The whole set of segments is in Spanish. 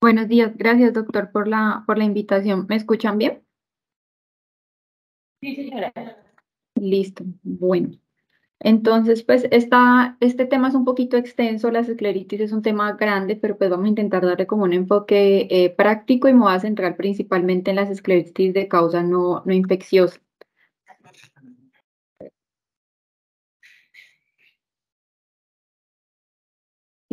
Buenos días, gracias doctor por la invitación. ¿Me escuchan bien? Sí, señora. Listo, bueno. Entonces, pues este tema es un poquito extenso, la escleritis es un tema grande, pero pues vamos a intentar darle como un enfoque práctico y me voy a centrar principalmente en las escleritis de causa no infecciosa.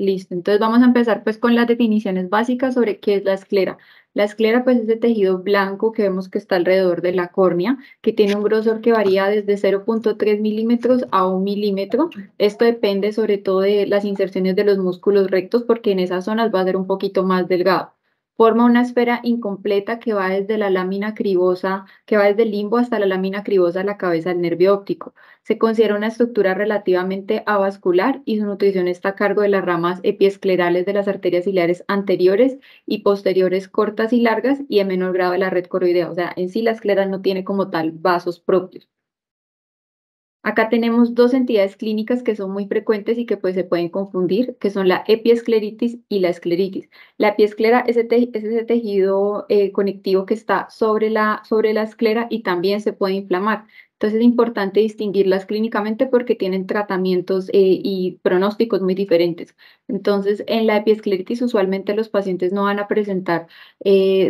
Listo, entonces vamos a empezar pues con las definiciones básicas sobre qué es la esclera. La esclera pues es de tejido blanco que vemos que está alrededor de la córnea, que tiene un grosor que varía desde 0,3 milímetros a 1 milímetro. Esto depende sobre todo de las inserciones de los músculos rectos porque en esas zonas va a ser un poquito más delgado. Forma una esfera incompleta que va desde la lámina cribosa, que va desde el limbo hasta la lámina cribosa de la cabeza del nervio óptico. Se considera una estructura relativamente avascular y su nutrición está a cargo de las ramas epiesclerales de las arterias ciliares anteriores y posteriores cortas y largas y en menor grado de la red coroidea. O sea, en sí la esclera no tiene como tal vasos propios. Acá tenemos dos entidades clínicas que son muy frecuentes y que pues se pueden confundir, que son la epiescleritis y la escleritis. La epiesclera es ese tejido conectivo que está sobre la esclera y también se puede inflamar. Entonces es importante distinguirlas clínicamente porque tienen tratamientos y pronósticos muy diferentes. Entonces en la epiescleritis usualmente los pacientes no van a presentar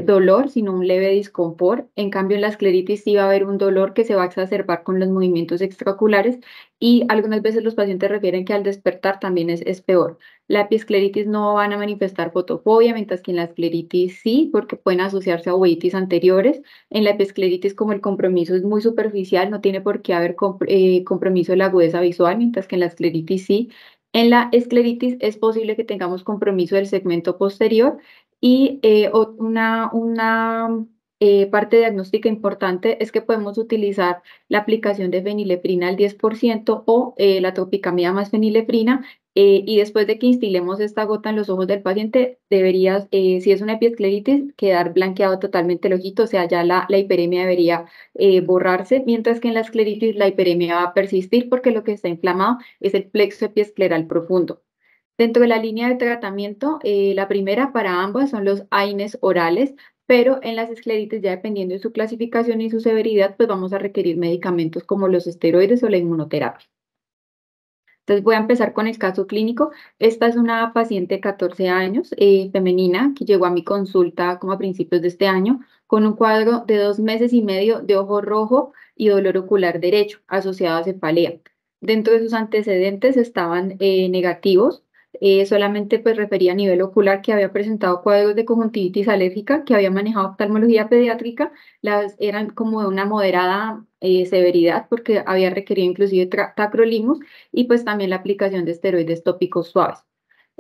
dolor, sino un leve disconfort. En cambio, en la escleritis sí va a haber un dolor que se va a exacerbar con los movimientos extraoculares y algunas veces los pacientes refieren que al despertar también es peor. La epiescleritis no van a manifestar fotofobia, mientras que en la escleritis sí, porque pueden asociarse a uveitis anteriores. En la epiescleritis, como el compromiso es muy superficial, no tiene por qué haber compromiso de la agudeza visual, mientras que en la escleritis sí. En la escleritis es posible que tengamos compromiso del segmento posterior y una parte diagnóstica importante es que podemos utilizar la aplicación de fenilefrina al 10% o la tropicamida más fenilefrina. Y después de que instilemos esta gota en los ojos del paciente, debería, si es una epiescleritis, quedar blanqueado totalmente el ojito, o sea, ya la hiperemia debería borrarse, mientras que en la escleritis la hiperemia va a persistir porque lo que está inflamado es el plexo epiescleral profundo. Dentro de la línea de tratamiento, la primera para ambas son los AINES orales, pero en las escleritis, ya dependiendo de su clasificación y su severidad, pues vamos a requerir medicamentos como los esteroides o la inmunoterapia. Entonces voy a empezar con el caso clínico. Esta es una paciente de 14 años, femenina, que llegó a mi consulta como a principios de este año con un cuadro de 2 meses y medio de ojo rojo y dolor ocular derecho asociado a cefalea. Dentro de sus antecedentes estaban negativos, solamente pues refería a nivel ocular que había presentado cuadros de conjuntivitis alérgica, que había manejado oftalmología pediátrica, las eran como de una moderada severidad porque había requerido inclusive tacrolimus y pues también la aplicación de esteroides tópicos suaves.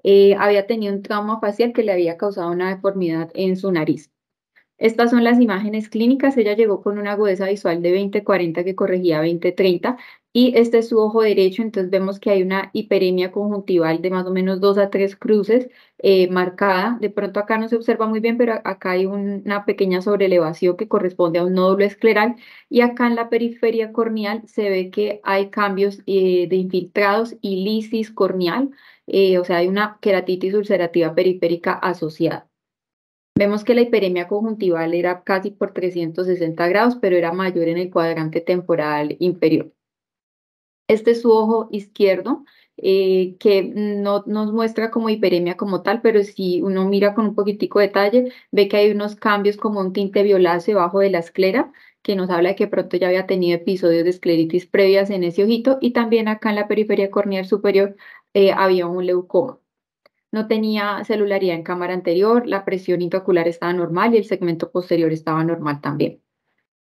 Había tenido un trauma facial que le había causado una deformidad en su nariz. Estas son las imágenes clínicas. Ella llegó con una agudeza visual de 20/40 que corregía 20/30 y este es su ojo derecho. Entonces vemos que hay una hiperemia conjuntival de más o menos 2 a 3 cruces marcada. De pronto acá no se observa muy bien, pero acá hay una pequeña sobrelevación que corresponde a un nódulo escleral y acá en la periferia corneal se ve que hay cambios de infiltrados y lisis corneal, o sea, hay una queratitis ulcerativa periférica asociada. Vemos que la hiperemia conjuntival era casi por 360 grados, pero era mayor en el cuadrante temporal inferior. Este es su ojo izquierdo, que no nos muestra como hiperemia como tal, pero si uno mira con un poquitico de detalle, ve que hay unos cambios como un tinte violáceo debajo de la esclera, que nos habla de que pronto ya había tenido episodios de escleritis previas en ese ojito, y también acá en la periferia corneal superior había un leucoma. No tenía celularidad en cámara anterior, la presión intraocular estaba normal y el segmento posterior estaba normal también.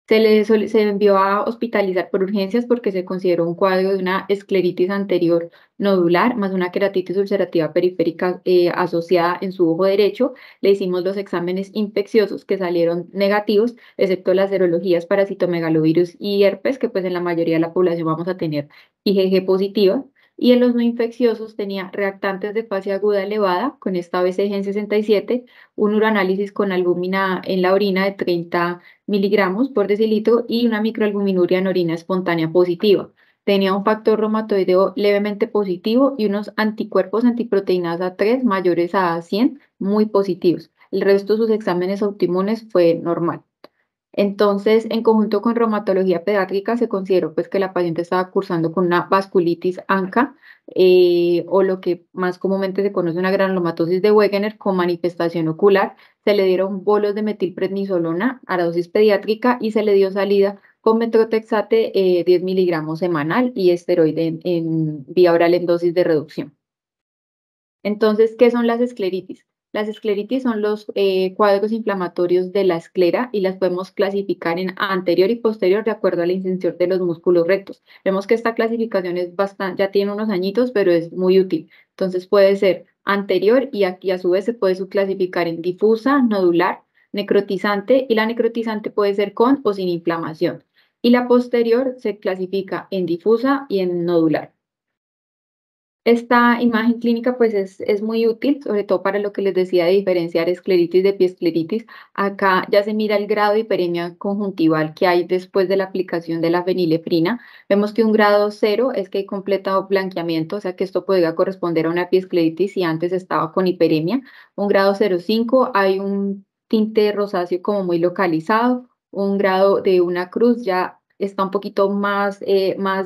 Se envió a hospitalizar por urgencias porque se consideró un cuadro de una escleritis anterior nodular más una queratitis ulcerativa periférica asociada en su ojo derecho. Le hicimos los exámenes infecciosos que salieron negativos, excepto las serologías para citomegalovirus y herpes, que pues en la mayoría de la población vamos a tener IgG positiva. Y en los no infecciosos tenía reactantes de fase aguda elevada con esta BCG en 67, un uranálisis con albúmina en la orina de 30 miligramos por decilitro y una microalbuminuria en orina espontánea positiva. Tenía un factor reumatoideo levemente positivo y unos anticuerpos antiproteínas A3 mayores a 100 muy positivos. El resto de sus exámenes autoinmunes fue normal. Entonces, en conjunto con reumatología pediátrica, se consideró pues que la paciente estaba cursando con una vasculitis ANCA o lo que más comúnmente se conoce una granulomatosis de Wegener con manifestación ocular. Se le dieron bolos de metilprednisolona a la dosis pediátrica y se le dio salida con metrotexate 10 miligramos semanal y esteroide en vía oral en dosis de reducción. Entonces, ¿qué son las escleritis? Las escleritis son los cuadros inflamatorios de la esclera y las podemos clasificar en anterior y posterior de acuerdo a la intención de los músculos rectos. Vemos que esta clasificación es bastante, ya tiene unos añitos, pero es muy útil. Entonces puede ser anterior y aquí a su vez se puede subclasificar en difusa, nodular, necrotizante y la necrotizante puede ser con o sin inflamación. Y la posterior se clasifica en difusa y en nodular. Esta imagen clínica pues es muy útil, sobre todo para lo que les decía de diferenciar escleritis de piescleritis. Acá ya se mira el grado de hiperemia conjuntival que hay después de la aplicación de la fenilefrina. Vemos que un grado 0 es que hay completo blanqueamiento, o sea que esto podría corresponder a una piescleritis si antes estaba con hiperemia. Un grado 0,5 hay un tinte rosáceo como muy localizado. Un grado de una cruz ya está un poquito más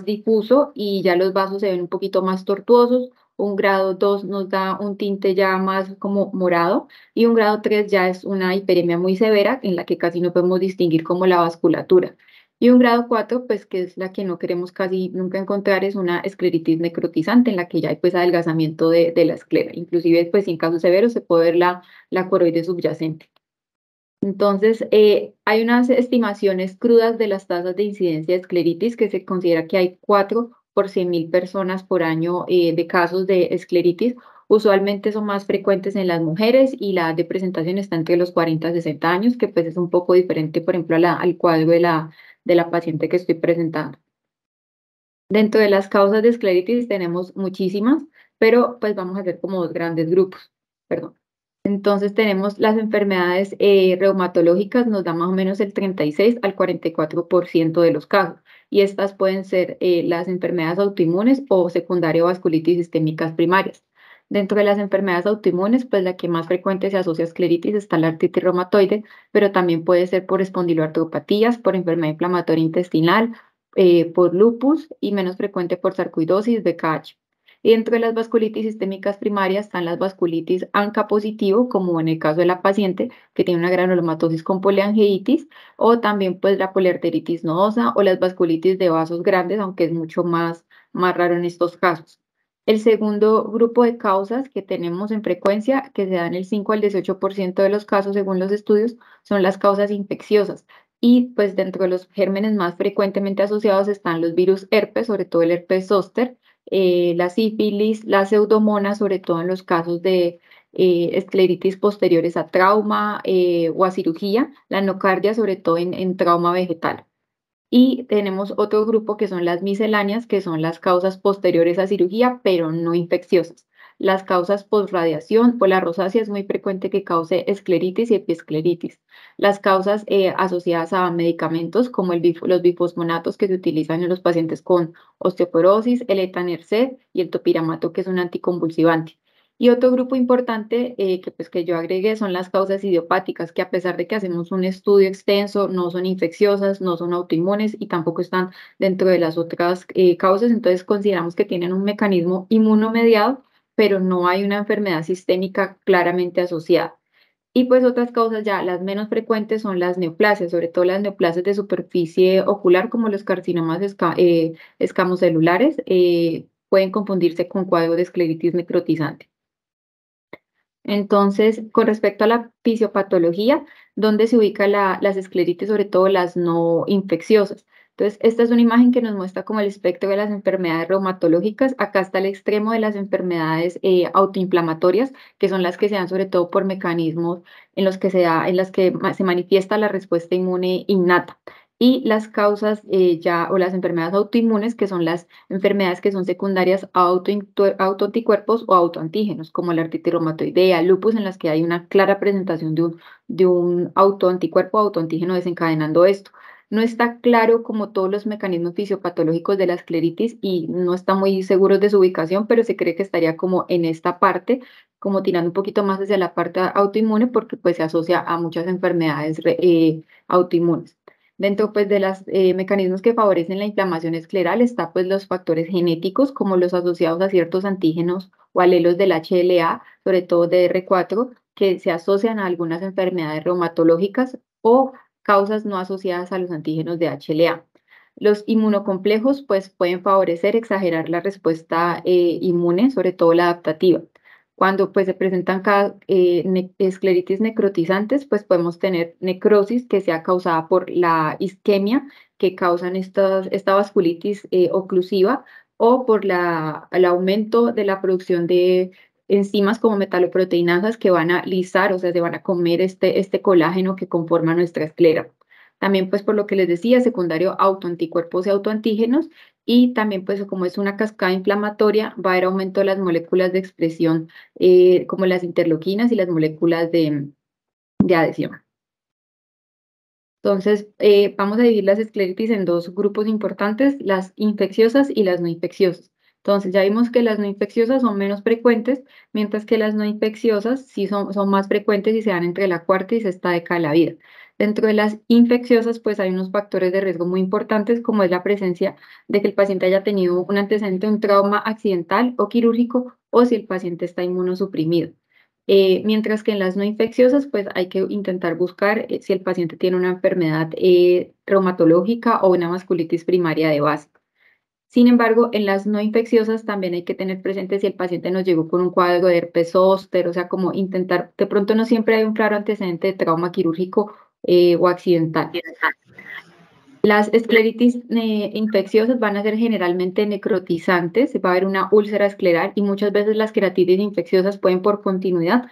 difuso y ya los vasos se ven un poquito más tortuosos. Un grado 2 nos da un tinte ya más como morado y un grado 3 ya es una hiperemia muy severa en la que casi no podemos distinguir como la vasculatura. Y un grado 4 pues que es la que no queremos casi nunca encontrar, es una escleritis necrotizante en la que ya hay pues adelgazamiento de la esclera. Inclusive pues en casos severos se puede ver la coroide subyacente. Entonces, hay unas estimaciones crudas de las tasas de incidencia de escleritis que se considera que hay 4 por 100.000 personas por año de casos de escleritis. Usualmente son más frecuentes en las mujeres y la edad de presentación está entre los 40 y 60 años, que pues es un poco diferente, por ejemplo, al cuadro de la paciente que estoy presentando. Dentro de las causas de escleritis tenemos muchísimas, pero pues vamos a hacer como dos grandes grupos. Perdón. Entonces tenemos las enfermedades reumatológicas, nos da más o menos el 36 al 44% de los casos. Y estas pueden ser las enfermedades autoinmunes o secundaria vasculitis sistémicas primarias. Dentro de las enfermedades autoinmunes, pues la que más frecuente se asocia a escleritis está la artritis reumatoide, pero también puede ser por espondiloartropatías, por enfermedad inflamatoria intestinal, por lupus y menos frecuente por sarcoidosis, BKH. Y dentro de las vasculitis sistémicas primarias están las vasculitis ANCA positivo, como en el caso de la paciente que tiene una granulomatosis con poliangeitis, o también pues la poliarteritis nodosa o las vasculitis de vasos grandes, aunque es mucho más raro en estos casos. El segundo grupo de causas que tenemos en frecuencia, que se dan el 5 al 18% de los casos según los estudios, son las causas infecciosas. Y pues dentro de los gérmenes más frecuentemente asociados están los virus herpes, sobre todo el herpes zóster, la sífilis, la pseudomonas, sobre todo en los casos de escleritis posteriores a trauma o a cirugía, la nocardia, sobre todo en trauma vegetal. Y tenemos otro grupo que son las misceláneas, que son las causas posteriores a cirugía, pero no infecciosas. Las causas postradiación o la rosácea es muy frecuente que cause escleritis y epiescleritis. Las causas asociadas a medicamentos como los bifosfonatos que se utilizan en los pacientes con osteoporosis, el etanercept y el topiramato, que es un anticonvulsivante. Y otro grupo importante que yo agregué son las causas idiopáticas, que a pesar de que hacemos un estudio extenso, no son infecciosas, no son autoinmunes y tampoco están dentro de las otras causas. Entonces consideramos que tienen un mecanismo inmunomediado, pero no hay una enfermedad sistémica claramente asociada. Y pues otras causas ya, las menos frecuentes son las neoplasias, sobre todo las neoplasias de superficie ocular, como los carcinomas escamocelulares, pueden confundirse con cuadro de escleritis necrotizante. Entonces, con respecto a la fisiopatología, ¿dónde se ubica las escleritis, sobre todo las no infecciosas? Entonces, esta es una imagen que nos muestra como el espectro de las enfermedades reumatológicas. Acá está el extremo de las enfermedades autoinflamatorias, que son las que se dan sobre todo por mecanismos en los que en las que se manifiesta la respuesta inmune innata. Y las causas o las enfermedades autoinmunes, que son las enfermedades que son secundarias a autoanticuerpos o autoantígenos, como la artritis reumatoidea, lupus, en las que hay una clara presentación de un autoanticuerpo o autoantígeno desencadenando esto. No está claro como todos los mecanismos fisiopatológicos de la escleritis y no está muy seguros de su ubicación, pero se cree que estaría como en esta parte, como tirando un poquito más hacia la parte autoinmune porque pues se asocia a muchas enfermedades autoinmunes. Dentro pues de los mecanismos que favorecen la inflamación escleral está pues los factores genéticos como los asociados a ciertos antígenos o alelos del HLA, sobre todo de R4, que se asocian a algunas enfermedades reumatológicas o causas no asociadas a los antígenos de HLA. Los inmunocomplejos pues, pueden favorecer, exagerar la respuesta inmune, sobre todo la adaptativa. Cuando pues, se presentan escleritis necrotizantes, pues podemos tener necrosis que sea causada por la isquemia que causan esta vasculitis oclusiva o por el aumento de la producción de enzimas como metaloproteinasas que van a lisar, o sea, se van a comer este colágeno que conforma nuestra esclera. También, pues, por lo que les decía, secundario autoanticuerpos y autoantígenos, y también, pues, como es una cascada inflamatoria, va a haber aumento de las moléculas de expresión, como las interleuquinas y las moléculas de adhesión. Entonces, vamos a dividir las escleritis en dos grupos importantes, las infecciosas y las no infecciosas. Entonces, ya vimos que las no infecciosas son menos frecuentes, mientras que las no infecciosas sí son más frecuentes y se dan entre la cuarta y sexta década de la vida. Dentro de las infecciosas, pues hay unos factores de riesgo muy importantes, como es la presencia de que el paciente haya tenido un antecedente, un trauma accidental o quirúrgico, o si el paciente está inmunosuprimido. Mientras que en las no infecciosas, pues hay que intentar buscar si el paciente tiene una enfermedad reumatológica o una vasculitis primaria de base. Sin embargo, en las no infecciosas también hay que tener presente si el paciente nos llegó con un cuadro de herpes zóster, o sea, como intentar, de pronto no siempre hay un claro antecedente de trauma quirúrgico o accidental. Las escleritis infecciosas van a ser generalmente necrotizantes, va a haber una úlcera escleral y muchas veces las queratitis infecciosas pueden por continuidad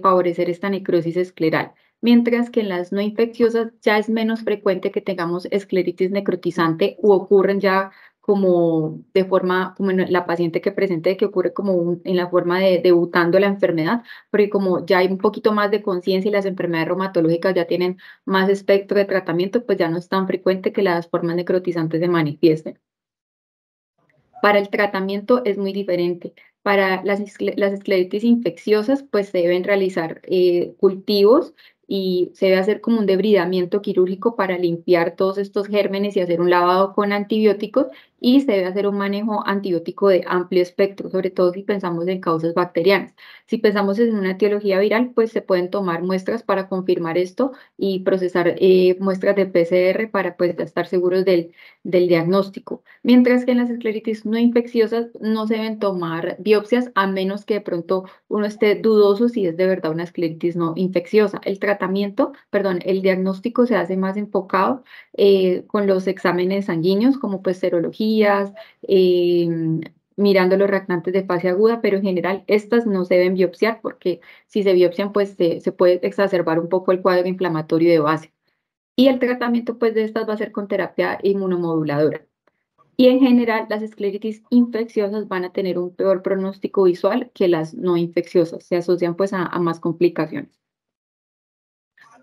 favorecer esta necrosis escleral. Mientras que en las no infecciosas ya es menos frecuente que tengamos escleritis necrotizante o ocurren ya como de forma, como en la paciente que presente, que ocurre como en la forma de debutando la enfermedad, porque como ya hay un poquito más de conciencia y las enfermedades reumatológicas ya tienen más espectro de tratamiento, pues ya no es tan frecuente que las formas necrotizantes se manifiesten. Para el tratamiento es muy diferente. Para las escleritis infecciosas, pues se deben realizar cultivos y se debe hacer como un debridamiento quirúrgico para limpiar todos estos gérmenes y hacer un lavado con antibióticos y se debe hacer un manejo antibiótico de amplio espectro, sobre todo si pensamos en causas bacterianas. Si pensamos en una etiología viral, pues se pueden tomar muestras para confirmar esto y procesar muestras de PCR para pues estar seguros del diagnóstico. Mientras que en las escleritis no infecciosas no se deben tomar biopsias a menos que de pronto uno esté dudoso si es de verdad una escleritis no infecciosa. El diagnóstico se hace más enfocado con los exámenes sanguíneos, como pues serologías, eh, mirando los reactantes de fase aguda, pero en general estas no se deben biopsiar porque si se biopsian pues se puede exacerbar un poco el cuadro inflamatorio de base. Y el tratamiento pues de estas va a ser con terapia inmunomoduladora. Y en general, las escleritis infecciosas van a tener un peor pronóstico visual que las no infecciosas. Se asocian pues a más complicaciones.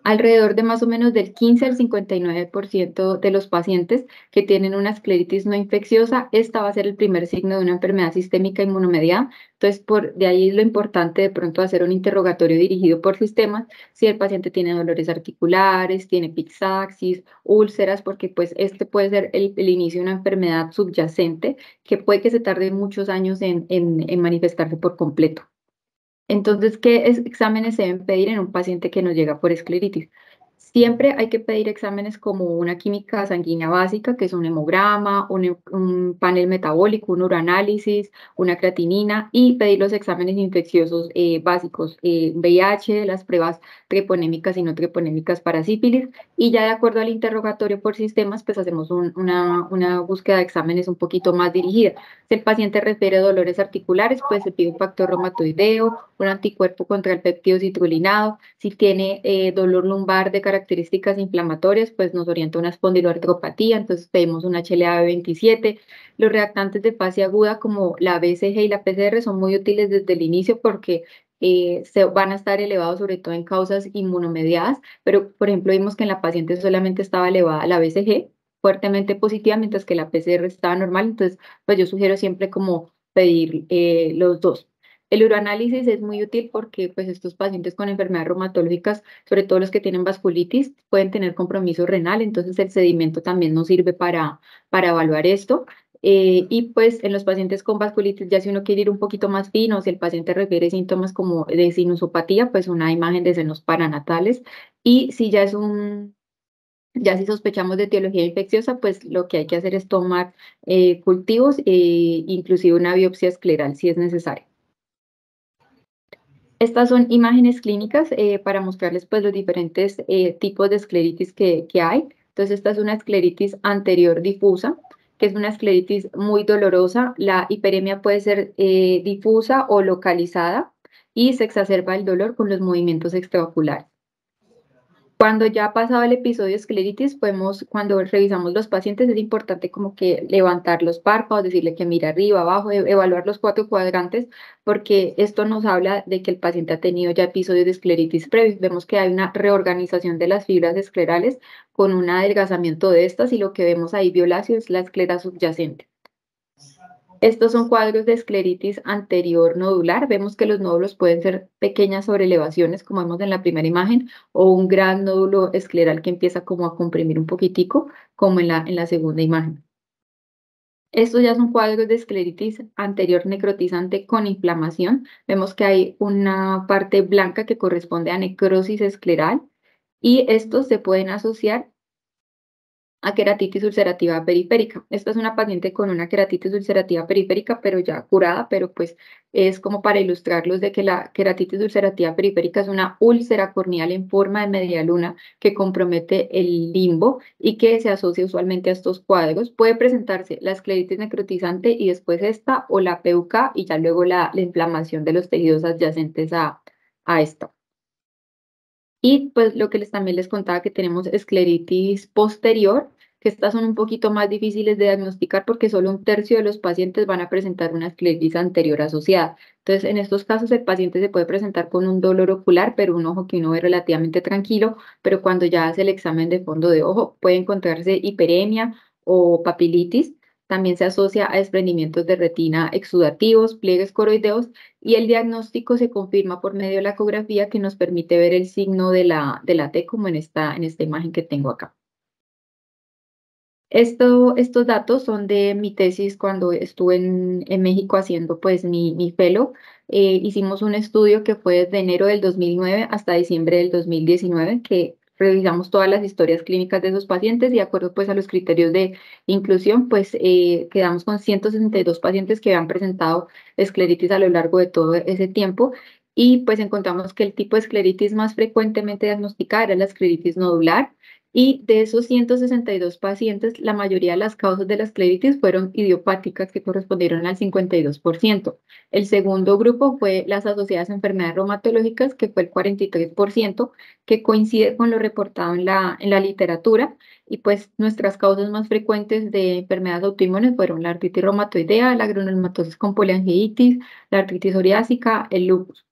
Alrededor de más o menos del 15 al 59% de los pacientes que tienen una escleritis no infecciosa, esta va a ser el primer signo de una enfermedad sistémica inmunomediada. Entonces, de ahí es lo importante de pronto hacer un interrogatorio dirigido por sistemas, si el paciente tiene dolores articulares, tiene pixaxis, úlceras, porque pues este puede ser el inicio de una enfermedad subyacente que puede que se tarde muchos años en manifestarse por completo. Entonces, ¿qué exámenes se deben pedir en un paciente que nos llega por escleritis? Siempre hay que pedir exámenes como una química sanguínea básica, que es un hemograma, un panel metabólico, un uranálisis, una creatinina y pedir los exámenes infecciosos básicos, VIH, las pruebas treponémicas y no treponémicas para sífilis y ya de acuerdo al interrogatorio por sistemas, pues hacemos una búsqueda de exámenes un poquito más dirigida. Si el paciente refiere dolores articulares, pues se pide un factor reumatoideo, un anticuerpo contra el péptido citrulinado. Si tiene dolor lumbar de características inflamatorias, pues nos orienta a una espondiloartropatía, entonces pedimos una HLA-B27. Los reactantes de fase aguda como la BCG y la PCR son muy útiles desde el inicio porque se van a estar elevados sobre todo en causas inmunomediadas, pero por ejemplo vimos que en la paciente solamente estaba elevada la BCG fuertemente positiva, mientras que la PCR estaba normal, entonces pues yo sugiero siempre como pedir los dos. El uroanálisis es muy útil porque pues estos pacientes con enfermedades reumatológicas, sobre todo los que tienen vasculitis, pueden tener compromiso renal, entonces el sedimento también nos sirve para evaluar esto. Y pues en los pacientes con vasculitis, ya si uno quiere ir un poquito más fino, si el paciente refiere síntomas como de sinusopatía, pues una imagen de senos paranatales. Y si ya es ya si sospechamos de etiología infecciosa, pues lo que hay que hacer es tomar cultivos, inclusive una biopsia escleral si es necesario. Estas son imágenes clínicas para mostrarles pues los diferentes tipos de escleritis que hay. Entonces esta es una escleritis anterior difusa, que es una escleritis muy dolorosa. La hiperemia puede ser difusa o localizada y se exacerba el dolor con los movimientos extravasculares. Cuando ya ha pasado el episodio de escleritis, cuando revisamos los pacientes, es importante como que levantar los párpados, decirle que mira arriba, abajo, evaluar los 4 cuadrantes, porque esto nos habla de que el paciente ha tenido ya episodios de escleritis previos. Vemos que hay una reorganización de las fibras esclerales con un adelgazamiento de estas y lo que vemos ahí violáceo es la esclera subyacente. Estos son cuadros de escleritis anterior nodular. Vemos que los nódulos pueden ser pequeñas sobrelevaciones, como vemos en la primera imagen, o un gran nódulo escleral que empieza como a comprimir un poquitico, como en la segunda imagen. Estos ya son cuadros de escleritis anterior necrotizante con inflamación. Vemos que hay una parte blanca que corresponde a necrosis escleral y estos se pueden asociar a queratitis ulcerativa periférica. Esta es una paciente con una queratitis ulcerativa periférica, pero ya curada, pero pues es como para ilustrarlos de que la queratitis ulcerativa periférica es una úlcera corneal en forma de media luna que compromete el limbo y que se asocia usualmente a estos cuadros. Puede presentarse la escleritis necrotizante y después esta o la PUK y ya luego la inflamación de los tejidos adyacentes a esta. Y pues lo que también les contaba que tenemos escleritis posterior, que estas son un poquito más difíciles de diagnosticar porque solo un tercio de los pacientes van a presentar una escleritis anterior asociada. Entonces, en estos casos el paciente se puede presentar con un dolor ocular, pero un ojo que uno ve relativamente tranquilo, pero cuando ya hace el examen de fondo de ojo puede encontrarse hiperemia o papilitis. También se asocia a desprendimientos de retina exudativos, pliegues coroideos y el diagnóstico se confirma por medio de la ecografía que nos permite ver el signo de la T como en esta imagen que tengo acá. Estos datos son de mi tesis cuando estuve en México haciendo pues mi fellow. Hicimos un estudio que fue desde enero del 2009 hasta diciembre del 2019, que revisamos todas las historias clínicas de esos pacientes y de acuerdo pues a los criterios de inclusión, pues quedamos con 162 pacientes que habían presentado escleritis a lo largo de todo ese tiempo. Y pues encontramos que el tipo de escleritis más frecuentemente diagnosticada era la escleritis nodular, y de esos 162 pacientes, la mayoría de las causas de la escleritis fueron idiopáticas, que correspondieron al 52%. El segundo grupo fue las asociadas a enfermedades reumatológicas, que fue el 43%, que coincide con lo reportado en la literatura. Y pues nuestras causas más frecuentes de enfermedades autoinmunes fueron la artritis reumatoidea, la granulomatosis con poliangiitis, la artritis psoriásica, el lupus.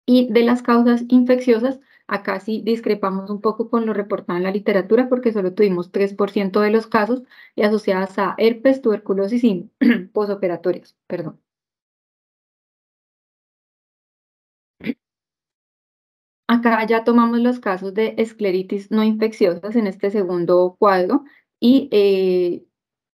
Y de las causas infecciosas, acá sí discrepamos un poco con lo reportado en la literatura porque solo tuvimos 3% de los casos y asociadas a herpes, tuberculosis y posoperatorios. Perdón. Acá ya tomamos los casos de escleritis no infecciosas en este segundo cuadro y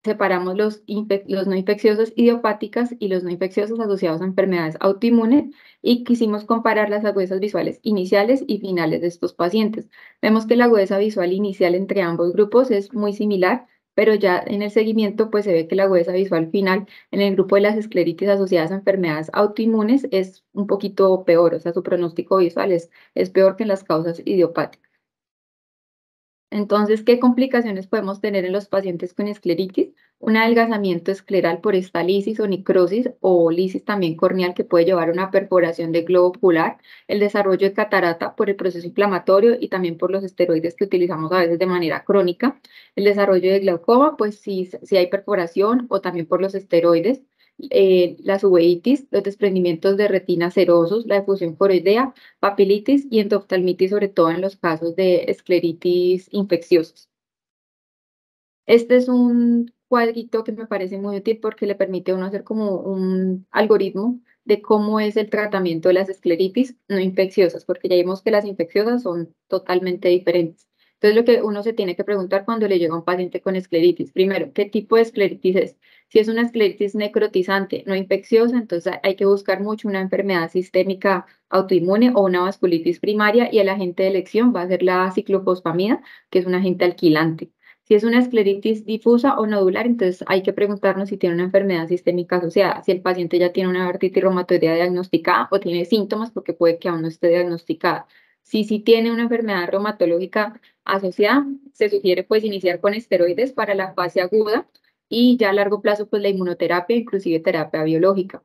separamos los no infecciosos idiopáticas y los no infecciosos asociados a enfermedades autoinmunes y quisimos comparar las agudezas visuales iniciales y finales de estos pacientes. Vemos que la agudeza visual inicial entre ambos grupos es muy similar, pero ya en el seguimiento pues se ve que la agudeza visual final en el grupo de las escleritis asociadas a enfermedades autoinmunes es un poquito peor, o sea, su pronóstico visual es peor que en las causas idiopáticas. Entonces, ¿qué complicaciones podemos tener en los pacientes con escleritis? Un adelgazamiento escleral por esta lisis o necrosis o lisis también corneal que puede llevar a una perforación del globo ocular, el desarrollo de catarata por el proceso inflamatorio y también por los esteroides que utilizamos a veces de manera crónica, el desarrollo de glaucoma, pues si hay perforación o también por los esteroides, las uveitis, los desprendimientos de retina serosos, la difusión coroidea, papilitis y endoftalmitis, sobre todo en los casos de escleritis infecciosos. Este es un cuadrito que me parece muy útil porque le permite a uno hacer como un algoritmo de cómo es el tratamiento de las escleritis no infecciosas, porque ya vimos que las infecciosas son totalmente diferentes. Entonces, lo que uno se tiene que preguntar cuando le llega a un paciente con escleritis, primero, ¿qué tipo de escleritis es? Si es una escleritis necrotizante no infecciosa, entonces hay que buscar mucho una enfermedad sistémica autoinmune o una vasculitis primaria, y el agente de elección va a ser la ciclofosfamida, que es un agente alquilante. Si es una escleritis difusa o nodular, entonces hay que preguntarnos si tiene una enfermedad sistémica asociada, si el paciente ya tiene una artritis reumatoidea diagnosticada o tiene síntomas, porque puede que aún no esté diagnosticada. Si sí tiene una enfermedad reumatológica asociada, se sugiere pues iniciar con esteroides para la fase aguda y ya a largo plazo pues la inmunoterapia, inclusive terapia biológica.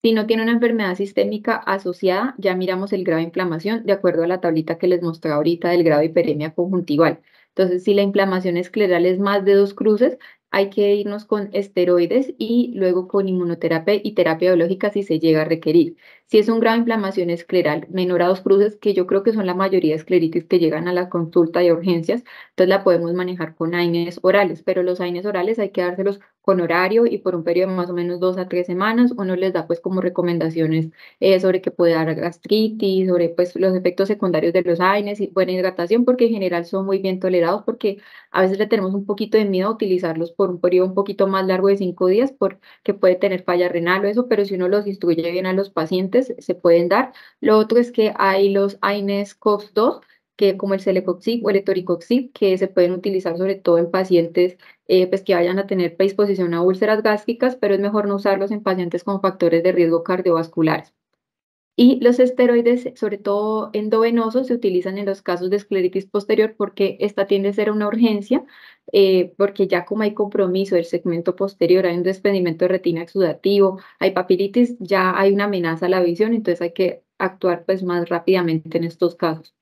Si no tiene una enfermedad sistémica asociada, ya miramos el grado de inflamación de acuerdo a la tablita que les mostré ahorita del grado de hiperemia conjuntival. Entonces, si la inflamación escleral es más de 2 cruces, hay que irnos con esteroides y luego con inmunoterapia y terapia biológica si se llega a requerir. Si es un grado de inflamación escleral menor a 2 cruces, que yo creo que son la mayoría de escleritis que llegan a la consulta de urgencias, entonces la podemos manejar con AINES orales, pero los AINES orales hay que dárselos con horario y por un periodo de más o menos 2 a 3 semanas. Uno les da pues como recomendaciones sobre que puede dar gastritis, sobre pues los efectos secundarios de los AINES y buena hidratación, porque en general son muy bien tolerados, porque a veces le tenemos un poquito de miedo a utilizarlos por un periodo un poquito más largo de 5 días, porque puede tener falla renal o eso, pero si uno los instruye bien a los pacientes, se pueden dar. Lo otro es que hay los AINES COX-2, que como el celecoxib o el etoricoxib, que se pueden utilizar sobre todo en pacientes pues que vayan a tener predisposición a úlceras gástricas, pero es mejor no usarlos en pacientes con factores de riesgo cardiovasculares. Y los esteroides, sobre todo endovenosos, se utilizan en los casos de escleritis posterior porque esta tiende a ser una urgencia, porque ya como hay compromiso del segmento posterior, hay un desprendimiento de retina exudativo, hay papilitis, ya hay una amenaza a la visión, entonces hay que actuar pues más rápidamente en estos casos.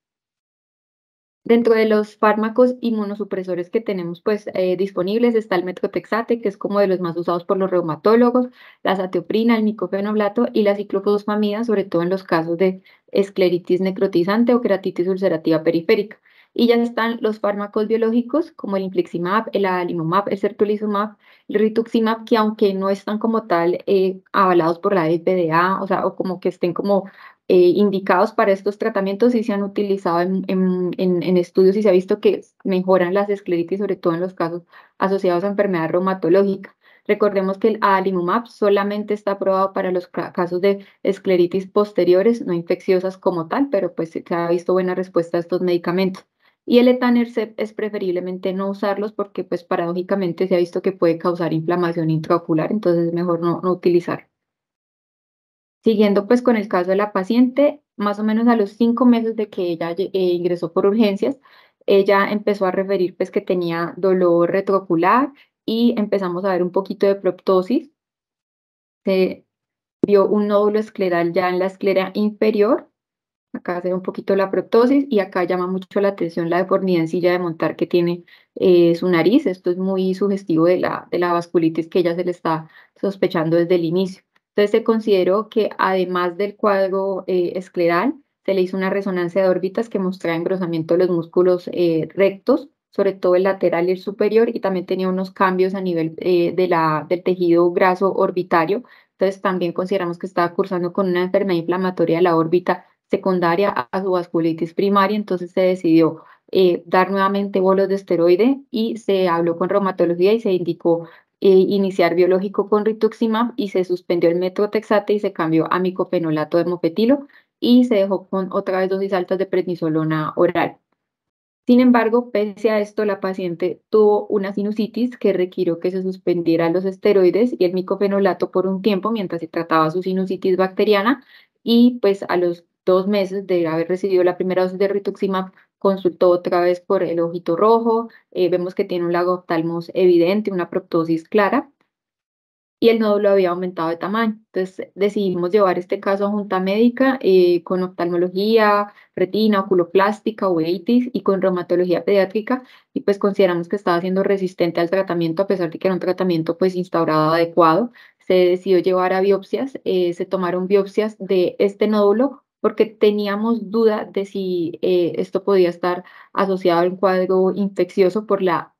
Dentro de los fármacos inmunosupresores que tenemos pues disponibles está el metotrexate, que es como de los más usados por los reumatólogos, la azatioprina, el micofenolato y la ciclofosfamida, sobre todo en los casos de escleritis necrotizante o queratitis ulcerativa periférica. Y ya están los fármacos biológicos como el infliximab, el adalimumab, el certolizumab, el rituximab, que aunque no están como tal avalados por la FDA, o sea, o como que estén como indicados para estos tratamientos, y se han utilizado en estudios y se ha visto que mejoran las escleritis, sobre todo en los casos asociados a enfermedad reumatológica. Recordemos que el adalimumab solamente está aprobado para los casos de escleritis posteriores, no infecciosas como tal, pero pues se ha visto buena respuesta a estos medicamentos. Y el etanercept es preferiblemente no usarlos porque pues paradójicamente se ha visto que puede causar inflamación intraocular, entonces es mejor no utilizar. Siguiendo pues con el caso de la paciente, más o menos a los 5 meses de que ella ingresó por urgencias, ella empezó a referir pues que tenía dolor retroocular y empezamos a ver un poquito de proptosis. Se vio un nódulo escleral ya en la esclera inferior. Acá se ve un poquito la proptosis y acá llama mucho la atención la deformidad en silla de montar que tiene su nariz. Esto es muy sugestivo de la vasculitis que ella se le está sospechando desde el inicio. Entonces se consideró que además del cuadro escleral, se le hizo una resonancia de órbitas que mostraba engrosamiento de los músculos rectos, sobre todo el lateral y el superior, y también tenía unos cambios a nivel del tejido graso orbitario. Entonces también consideramos que estaba cursando con una enfermedad inflamatoria de la órbita secundaria a su vasculitis primaria, entonces se decidió dar nuevamente bolos de esteroide y se habló con reumatología y se indicó iniciar biológico con rituximab y se suspendió el metotrexate y se cambió a micofenolato de mofetilo y se dejó con otra vez dosis altas de prednisolona oral. Sin embargo, pese a esto, la paciente tuvo una sinusitis que requirió que se suspendieran los esteroides y el micofenolato por un tiempo mientras se trataba su sinusitis bacteriana, y pues a los 2 meses de haber recibido la primera dosis de rituximab consultó otra vez por el ojito rojo. Vemos que tiene un lago oftalmos evidente, una proptosis clara, y el nódulo había aumentado de tamaño. Entonces decidimos llevar este caso a junta médica con oftalmología, retina, oculoplástica, uveitis y con reumatología pediátrica, y pues consideramos que estaba siendo resistente al tratamiento a pesar de que era un tratamiento pues instaurado adecuado. se decidió llevar a biopsias, se tomaron biopsias de este nódulo porque teníamos duda de si esto podía estar asociado a un cuadro infeccioso por la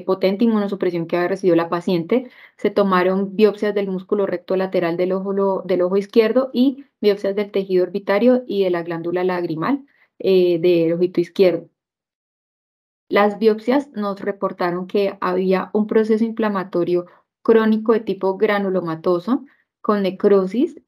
potente inmunosupresión que había recibido la paciente. Se tomaron biopsias del músculo recto lateral del ojo izquierdo y biopsias del tejido orbitario y de la glándula lagrimal del ojito izquierdo. Las biopsias nos reportaron que había un proceso inflamatorio crónico de tipo granulomatoso con necrosis,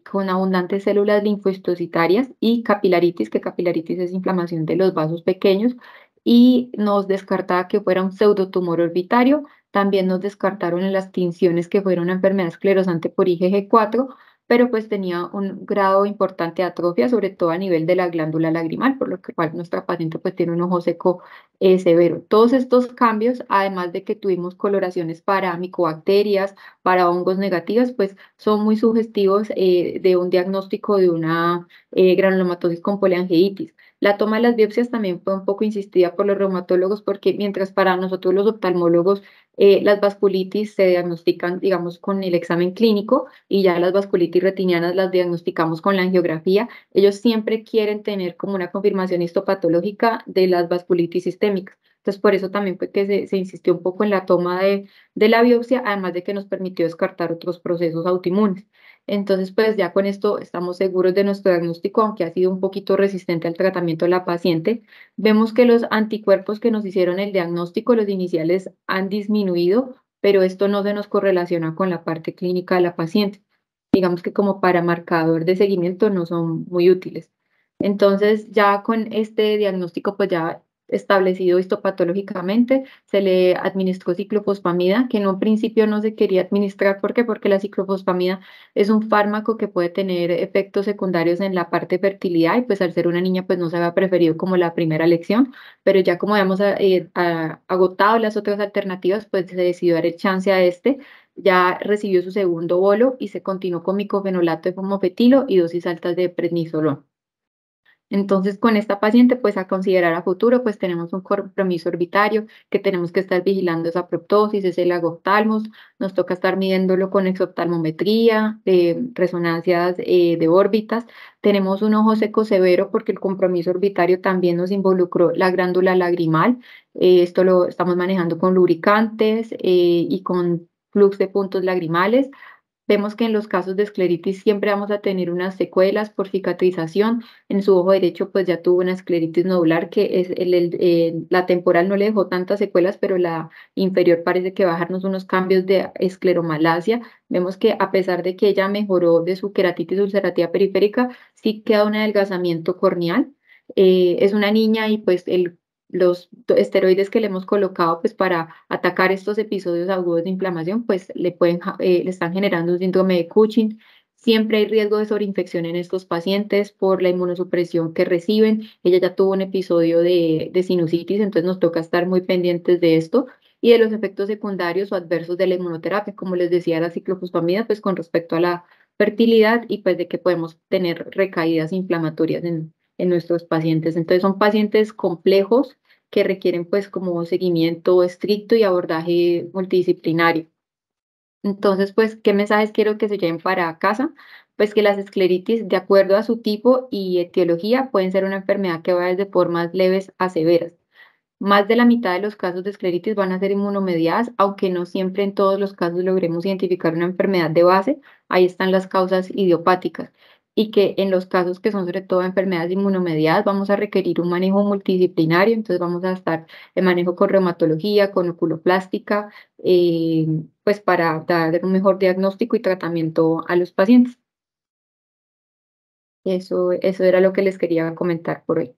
con abundantes células linfocitarias y capilaritis, que capilaritis es inflamación de los vasos pequeños, y nos descartaba que fuera un pseudotumor orbitario. También nos descartaron en las tinciones que fuera una enfermedad esclerosante por IgG4, pero pues tenía un grado importante de atrofia, sobre todo a nivel de la glándula lagrimal, por lo cual nuestra paciente pues tiene un ojo seco severo. Todos estos cambios, además de que tuvimos coloraciones para micobacterias, para hongos negativas, pues son muy sugestivos de un diagnóstico de una granulomatosis con poliangeitis. La toma de las biopsias también fue un poco insistida por los reumatólogos porque mientras para nosotros los oftalmólogos las vasculitis se diagnostican, digamos, con el examen clínico y ya las vasculitis retinianas las diagnosticamos con la angiografía, ellos siempre quieren tener como una confirmación histopatológica de las vasculitis sistémicas. Entonces, por eso también fue que se insistió un poco en la toma de la biopsia, además de que nos permitió descartar otros procesos autoinmunes. Entonces, pues ya con esto estamos seguros de nuestro diagnóstico, aunque ha sido un poquito resistente al tratamiento de la paciente. Vemos que los anticuerpos que nos hicieron el diagnóstico, los iniciales, han disminuido, pero esto no se nos correlaciona con la parte clínica de la paciente. Digamos que como para marcador de seguimiento no son muy útiles. Entonces, ya con este diagnóstico, pues ya establecido histopatológicamente, se le administró ciclofosfamida, que en un principio no se quería administrar. ¿Por qué? Porque la ciclofosfamida es un fármaco que puede tener efectos secundarios en la parte de fertilidad y pues al ser una niña pues no se había preferido como la primera elección, pero ya como habíamos agotado las otras alternativas, pues se decidió dar el chance a este. Ya recibió su segundo bolo y se continuó con micofenolato de fomofetilo y dosis altas de prednisolón. Entonces, con esta paciente, pues a considerar a futuro, pues tenemos un compromiso orbitario, que tenemos que estar vigilando esa proptosis, ese lagoftalmos, nos toca estar midiéndolo con exoftalmometría, resonancias de órbitas. Tenemos un ojo seco severo porque el compromiso orbitario también nos involucró la glándula lagrimal. Esto lo estamos manejando con lubricantes y con flux de puntos lagrimales. Vemos que en los casos de escleritis siempre vamos a tener unas secuelas por cicatrización. En su ojo derecho pues ya tuvo una escleritis nodular que es la temporal no le dejó tantas secuelas, pero la inferior parece que va a dejarnos unos cambios de escleromalacia. Vemos que a pesar de que ella mejoró de su queratitis ulcerativa periférica, sí queda un adelgazamiento corneal. Es una niña y pues los esteroides que le hemos colocado pues para atacar estos episodios agudos de inflamación pues le están generando un síndrome de Cushing. Siempre hay riesgo de sobreinfección en estos pacientes por la inmunosupresión que reciben. Ella ya tuvo un episodio de sinusitis, entonces nos toca estar muy pendientes de esto y de los efectos secundarios o adversos de la inmunoterapia, como les decía, la ciclofosfamida, pues con respecto a la fertilidad y pues de que podemos tener recaídas inflamatorias en nuestros pacientes. Entonces son pacientes complejos que requieren pues como seguimiento estricto y abordaje multidisciplinario. Entonces, pues, ¿qué mensajes quiero que se lleven para casa? Pues que las escleritis, de acuerdo a su tipo y etiología, pueden ser una enfermedad que va desde formas leves a severas. Más de la mitad de los casos de escleritis van a ser inmunomediadas, aunque no siempre en todos los casos logremos identificar una enfermedad de base. Ahí están las causas idiopáticas. Y que en los casos que son sobre todo enfermedades inmunomediadas vamos a requerir un manejo multidisciplinario. Entonces vamos a estar en manejo con reumatología, con oculoplástica, eh, pues para dar un mejor diagnóstico y tratamiento a los pacientes. Eso era lo que les quería comentar por hoy.